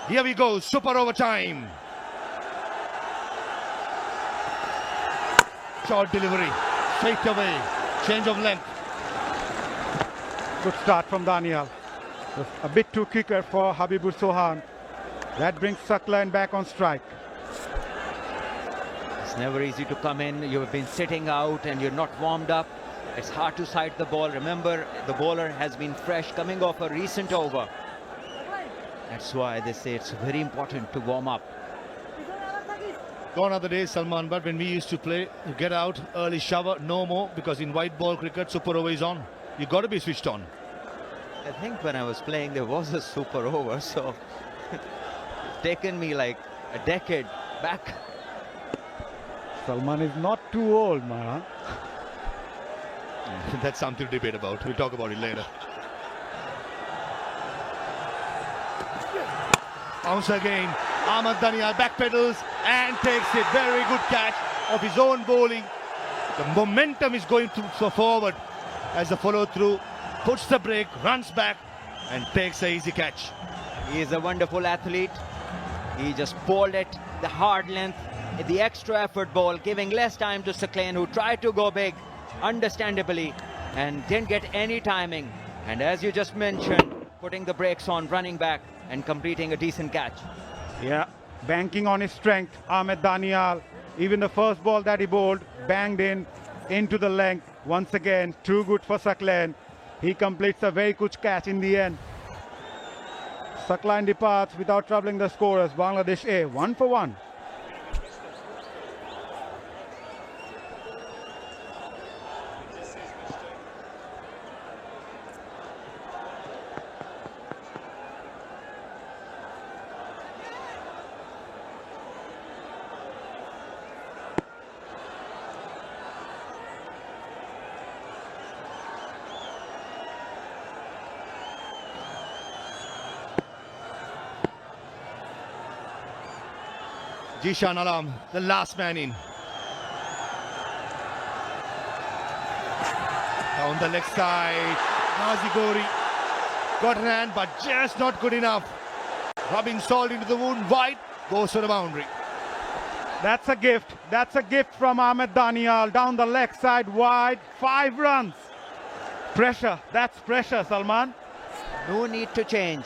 Here we go, super overtime. Short delivery, straight away, change of length. Good start from Daniel. A bit too quicker for Habibur Sohan. That brings Saklan back on strike. It's never easy to come in. You've been sitting out and you're not warmed up. It's hard to sight the ball. Remember, the bowler has been fresh, coming off a recent over. That's why they say it's very important to warm up. Gone are the days, Salman, but when we used to play, you get out, early shower, no more, because in white ball cricket, super over is on. You got to be switched on. I think when I was playing, there was a super over, so it's taken me like a decade back. Salman is not too old, man. That's something to debate about. We'll talk about it later. Bounce again. Ahmed Daniel backpedals and takes it. Very good catch of his own bowling. The momentum is going forward as the follow through puts the break, runs back and takes an easy catch. He is a wonderful athlete. He just bowled it, the hard length, the extra effort ball, giving less time to Saklan, who tried to go big, understandably, and didn't get any timing. And as you just mentioned, putting the brakes on, running back and completing a decent catch. Yeah, banking on his strength, Ahmed Daniel. Even the first ball that he bowled, banged into the length. Once again, too good for Saklan. He completes a very good catch in the end. Saklan departs without troubling the scorers. Bangladesh A, 1 for 1. Jishan Alam, the last man in. Down the leg side, Nazi Gori got an hand but just not good enough. Rubbing salt into the wound, wide, goes to the boundary. That's a gift. That's a gift from Ahmed Daniel. Down the leg side, wide, 5 runs. Pressure, that's pressure, Salman. No need to change,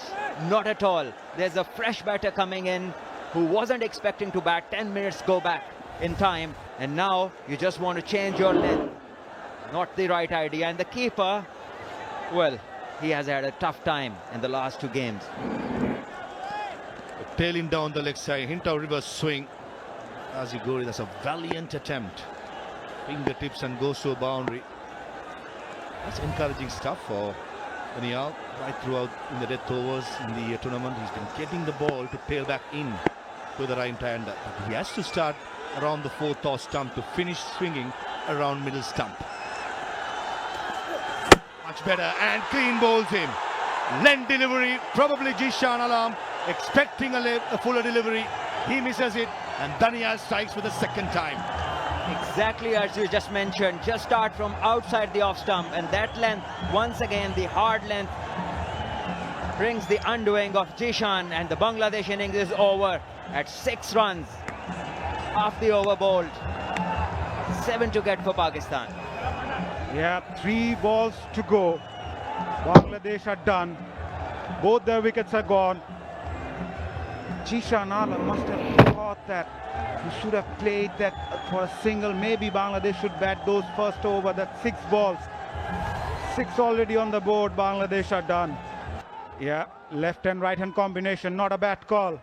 not at all. There's a fresh batter coming in who wasn't expecting to bat. 10 minutes go back in time, and now you just want to change your length. Not the right idea. And the keeper, well, he has had a tough time in the last 2 games. Tailing down the leg side, hint of reverse swing. Aziguri, that's a valiant attempt. Fingertips and goes to a boundary. That's encouraging stuff for Daniel right throughout in the death overs in the tournament. He's been getting the ball to tail back in to the right hander. But he has to start around the 4th off stump to finish swinging around middle stump. Much better and clean bowls him. Length delivery, probably Jishan Alam expecting a fuller delivery. He misses it and Daniel strikes for the 2nd time. Exactly as you just mentioned, just start from outside the off stump, and that length, once again the hard length, brings the undoing of Jishan, and the Bangladesh innings is over at 6 runs. Half the over bowled, 7 to get for Pakistan. Yeah, 3 balls to go. Bangladesh are done. Both their wickets are gone. Jishan Alam must have thought that he should have played that for a single. Maybe Bangladesh should bat those first over. That 6 balls. 6 already on the board. Bangladesh are done. Yeah, left and right hand combination. Not a bad call.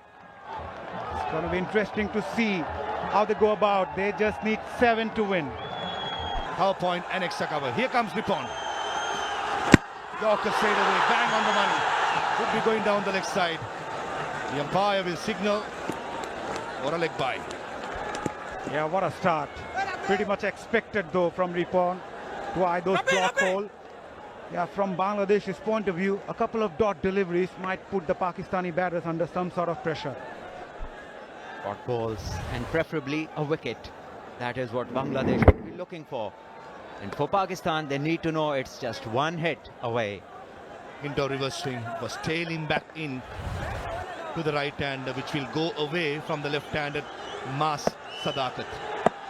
It's going to be interesting to see how they go about. They just need 7 to win. Power point and extra cover. Here comes Nippon. Yorker straight away. Bang on the money. Could be going down the leg side. The umpire will signal for a leg by. Yeah, what a start. Pretty much expected though from Ripon to eye those block hole. Yeah, from Bangladesh's point of view, a couple of dot deliveries might put the Pakistani batters under some sort of pressure. Dot balls and preferably a wicket. That is what Bangladesh will be looking for. And for Pakistan, they need to know it's just 1 hit away. Into reverse swing was tailing back in. to the right-hander, which will go away from the left-handed Mas Sadakat.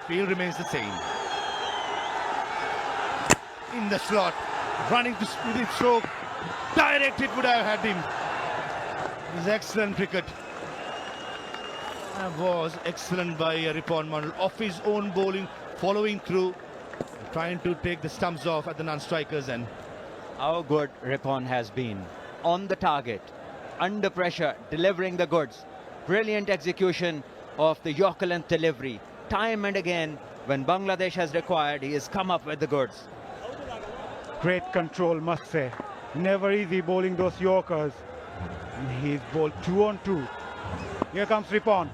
Field remains the same. In the slot, running to speed stroke. Direct it would have had him. It was excellent cricket. That was excellent by Ripon Mandal. Off his own bowling, following through, trying to take the stumps off at the non-strikers end. How good Ripon has been. On the target, under pressure, delivering the goods. Brilliant execution of the Yorker length delivery. Time and again, when Bangladesh has required, he has come up with the goods. Great control, must say. Never easy bowling those Yorkers. And he's bowled 2 on 2. Here comes Ripon.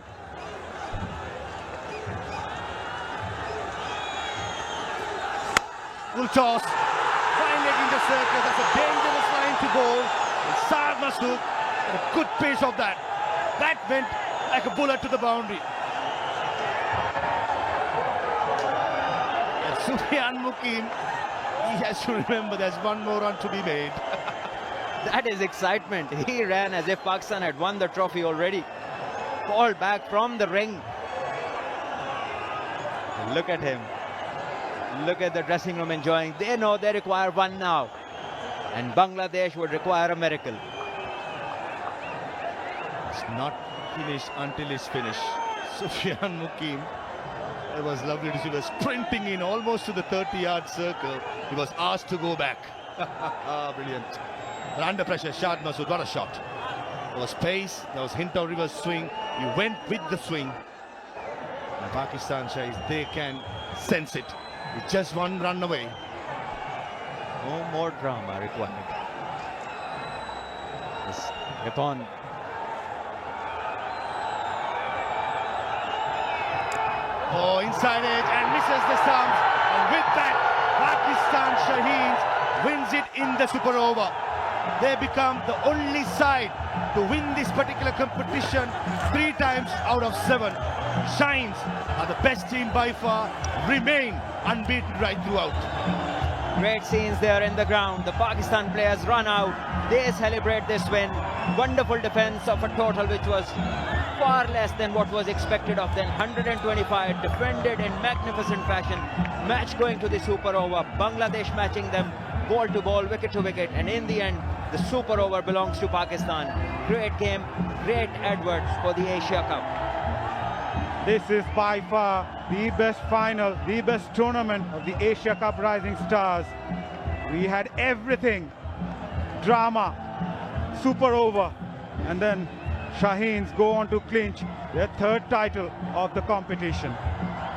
Full toss. Fine leg in the circle. That's a dangerous line to bowl. And Saad Masood, a good pace of that. That went like a bullet to the boundary. And Sufyan Mukim, he has to remember there's one more run to be made. That is excitement. He ran as if Pakistan had won the trophy already. Ball back from the ring. Look at him. Look at the dressing room enjoying. They know they require one now. And Bangladesh would require a miracle. It's not finished until it's finished. Sufyan Mukim, it was lovely to see. He was sprinting in almost to the 30-yard circle. He was asked to go back. Brilliant. But under pressure, Shad Masood, what a shot. There was pace, there was hint of reverse swing. He went with the swing. And Pakistan Shahis, they can sense it. It's just one run away. No more drama required. Yes, Ripon. Oh, inside edge and misses the stumps. And with that, Pakistan Shaheens wins it in the super over. They become the only side to win this particular competition 3 times out of 7. Shahins are the best team by far, remain unbeaten right throughout. Great scenes there in the ground. The Pakistan players run out. They celebrate this win. Wonderful defense of a total which was far less than what was expected of them. 125 defended in magnificent fashion. Match going to the super over. Bangladesh matching them ball to ball, wicket to wicket. And in the end, the super over belongs to Pakistan. Great game, great adverts for the Asia Cup. This is by far the best final, the best tournament of the Asia Cup Rising Stars. We had everything. Drama, super over, and then Shaheens go on to clinch their 3rd title of the competition.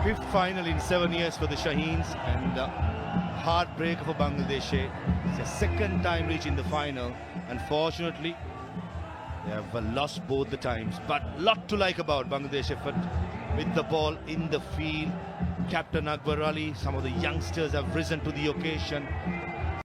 5th final in 7 years for the Shaheens, and heartbreak for Bangladesh. It's the 2nd time reaching the final. Unfortunately, they have lost both the times, but lot to like about Bangladesh effort with the ball in the field. Captain Akbar Ali, some of the youngsters have risen to the occasion.